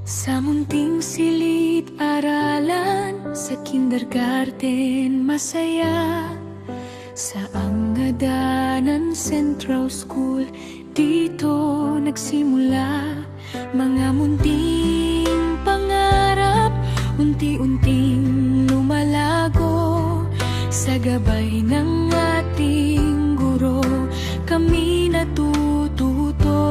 Sa munting silid-aralan, sa kindergarten masaya. Sa Angadanan Central School, dito nagsimula. Mga munting pangarap, unti-unting lumalago. Sa gabay ng ating guro, kami natututo.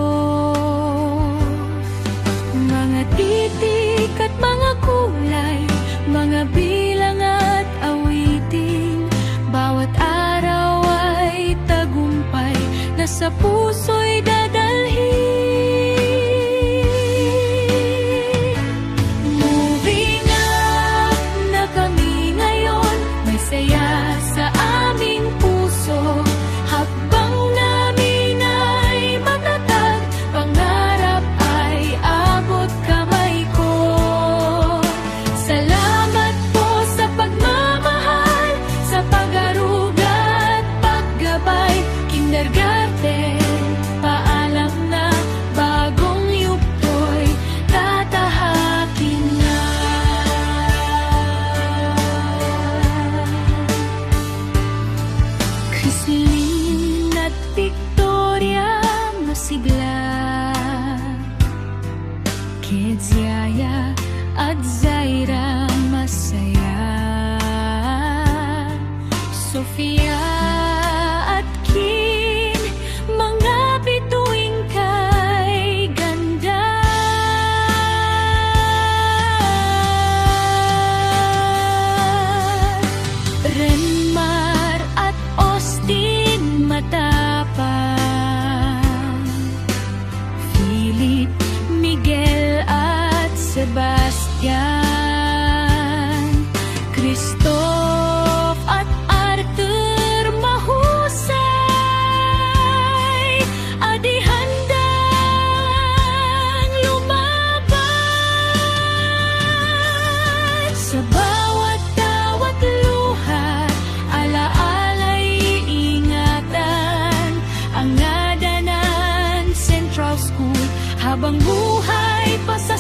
Mga titik at mga kulay, mga bilang at awitin. Bawat araw ay tagumpay na sa puso'y dadalhin. Moving up na kami ngayon, may saya sa aming puso. Habang namin ay matatag, pangarap ay abot kamay ko. Salamat po sa pagmamahal, sa pag-aruga at paggabay. Kindergarten, paalam na, bagong yugto'y tatahakin na. Crislin at Victoria masigla, Kids Yaya at Zaira masaya, Sofia at Kin, mga bituing kay ganda. Renmar at Austin matapang, Philip, Miguel at Sebastian, Christoph at Arthur mahusay. Adi handang lumaban. Sa bawat tawat luha, alaala'y iingatan. Angadanan Central School, habang buhay pa sa